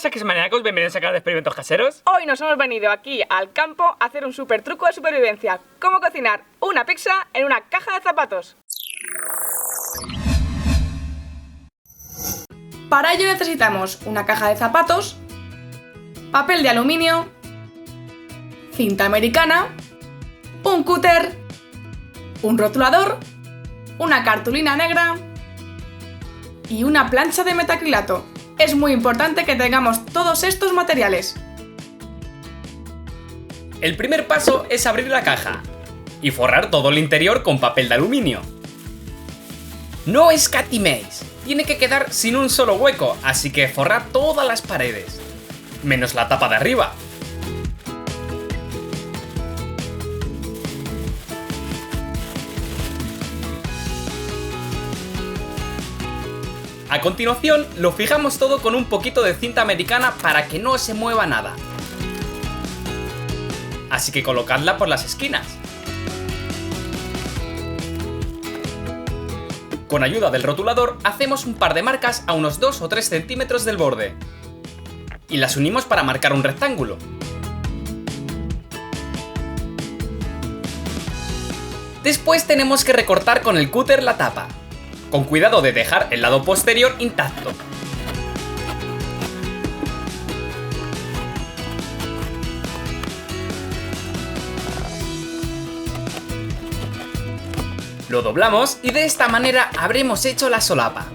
pasa, que es maníacos? Bienvenidos a Canal de Experimentos Caseros. Hoy nos hemos venido aquí al campo a hacer un super truco de supervivencia. ¿Cómo cocinar una pizza en una caja de zapatos? Para ello necesitamos una caja de zapatos, papel de aluminio, cinta americana, un cúter, un rotulador, una cartulina negra y una plancha de metacrilato. Es muy importante que tengamos todos estos materiales. El primer paso es abrir la caja y forrar todo el interior con papel de aluminio. No escatiméis, tiene que quedar sin un solo hueco, así que forrad todas las paredes, menos la tapa de arriba. A continuación, lo fijamos todo con un poquito de cinta americana para que no se mueva nada. Así que colocadla por las esquinas. Con ayuda del rotulador, hacemos un par de marcas a unos 2 o 3 centímetros del borde. Y las unimos para marcar un rectángulo. Después tenemos que recortar con el cúter la tapa, con cuidado de dejar el lado posterior intacto. Lo doblamos y de esta manera habremos hecho la solapa.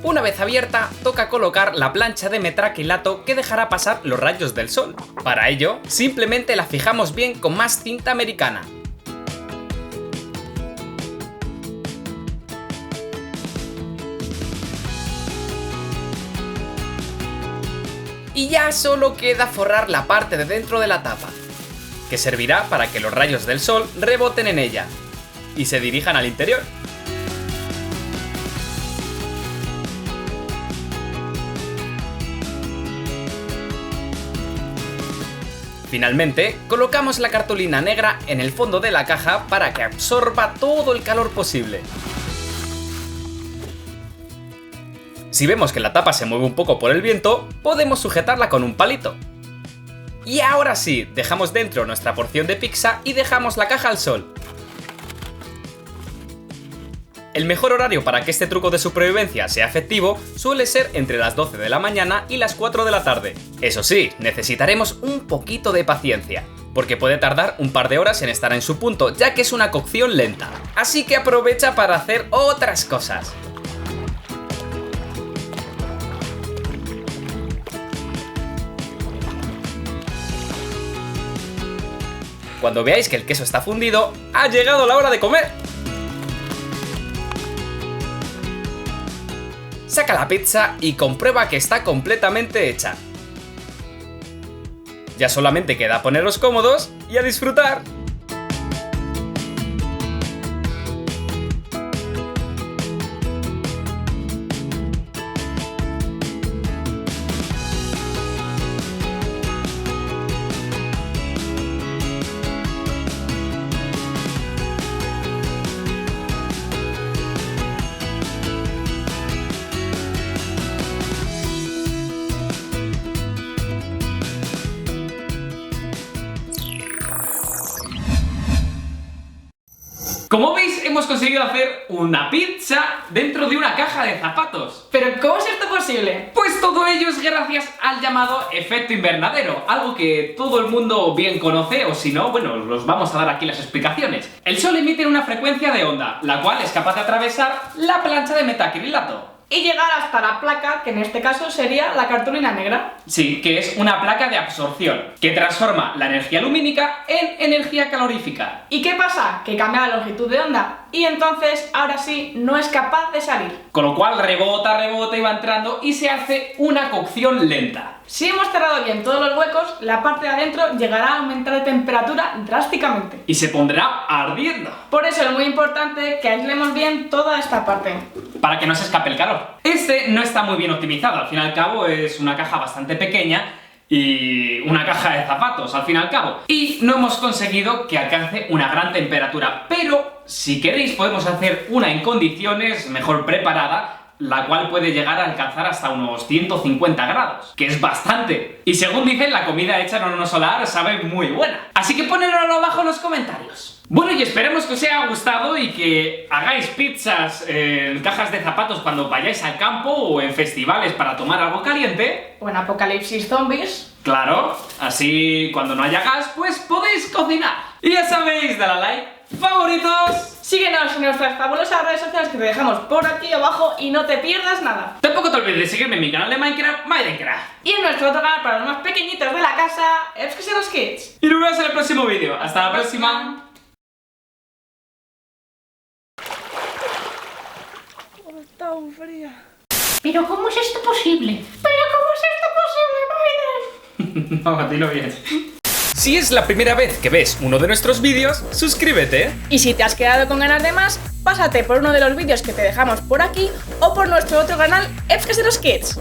Una vez abierta, toca colocar la plancha de metacrilato que dejará pasar los rayos del sol. Para ello, simplemente la fijamos bien con más cinta americana. Y ya solo queda forrar la parte de dentro de la tapa, que servirá para que los rayos del sol reboten en ella y se dirijan al interior. Finalmente, colocamos la cartulina negra en el fondo de la caja para que absorba todo el calor posible. Si vemos que la tapa se mueve un poco por el viento, podemos sujetarla con un palito. Y ahora sí, dejamos dentro nuestra porción de pizza y dejamos la caja al sol. El mejor horario para que este truco de supervivencia sea efectivo suele ser entre las 12 de la mañana y las 4 de la tarde. Eso sí, necesitaremos un poquito de paciencia, porque puede tardar un par de horas en estar en su punto, ya que es una cocción lenta. Así que aprovecha para hacer otras cosas. Cuando veáis que el queso está fundido, ha llegado la hora de comer. Saca la pizza y comprueba que está completamente hecha. Ya solamente queda poneros cómodos y a disfrutar. Como veis, hemos conseguido hacer una pizza dentro de una caja de zapatos. ¿Pero cómo es esto posible? Pues todo ello es gracias al llamado efecto invernadero, algo que todo el mundo bien conoce, o si no, bueno, os vamos a dar aquí las explicaciones. El sol emite una frecuencia de onda, la cual es capaz de atravesar la plancha de metacrilato Y llegar hasta la placa, que en este caso sería la cartulina negra. Sí, que es una placa de absorción, que transforma la energía lumínica en energía calorífica. ¿Y qué pasa? Que cambia la longitud de onda y entonces ahora sí no es capaz de salir. Con lo cual rebota y va entrando y se hace una cocción lenta. Si hemos cerrado bien todos los huecos, la parte de adentro llegará a aumentar de temperatura drásticamente. Y se pondrá ardiendo. Por eso es muy importante que aislemos bien toda esta parte. Para que no se escape el calor. Este no está muy bien optimizado, al fin y al cabo es una caja bastante pequeña y una caja de zapatos, al fin y al cabo. Y no hemos conseguido que alcance una gran temperatura, pero si queréis podemos hacer una en condiciones mejor preparada, la cual puede llegar a alcanzar hasta unos 150 grados, que es bastante. Y según dicen, la comida hecha en horno solar sabe muy buena. Así que ponedlo abajo en los comentarios. Bueno, y esperemos que os haya gustado y que hagáis pizzas en cajas de zapatos cuando vayáis al campo o en festivales para tomar algo caliente. O en Apocalipsis Zombies. Claro, así cuando no haya gas, pues podéis cocinar. Y ya sabéis, dale a like, favoritos. Síguenos en nuestras fabulosas redes sociales que te dejamos por aquí abajo y no te pierdas nada. Tampoco te olvides de seguirme en mi canal de Minecraft, Minecraft. Y en nuestro otro canal para los más pequeñitos de la casa, FXeroSkids. Y nos vemos en el próximo vídeo. Hasta la próxima. Está muy fría. ¿Pero cómo es esto posible? No, a ti no bien. Si es la primera vez que ves uno de nuestros vídeos, suscríbete. Y si te has quedado con ganas de más, pásate por uno de los vídeos que te dejamos por aquí o por nuestro otro canal, FXeroSkids.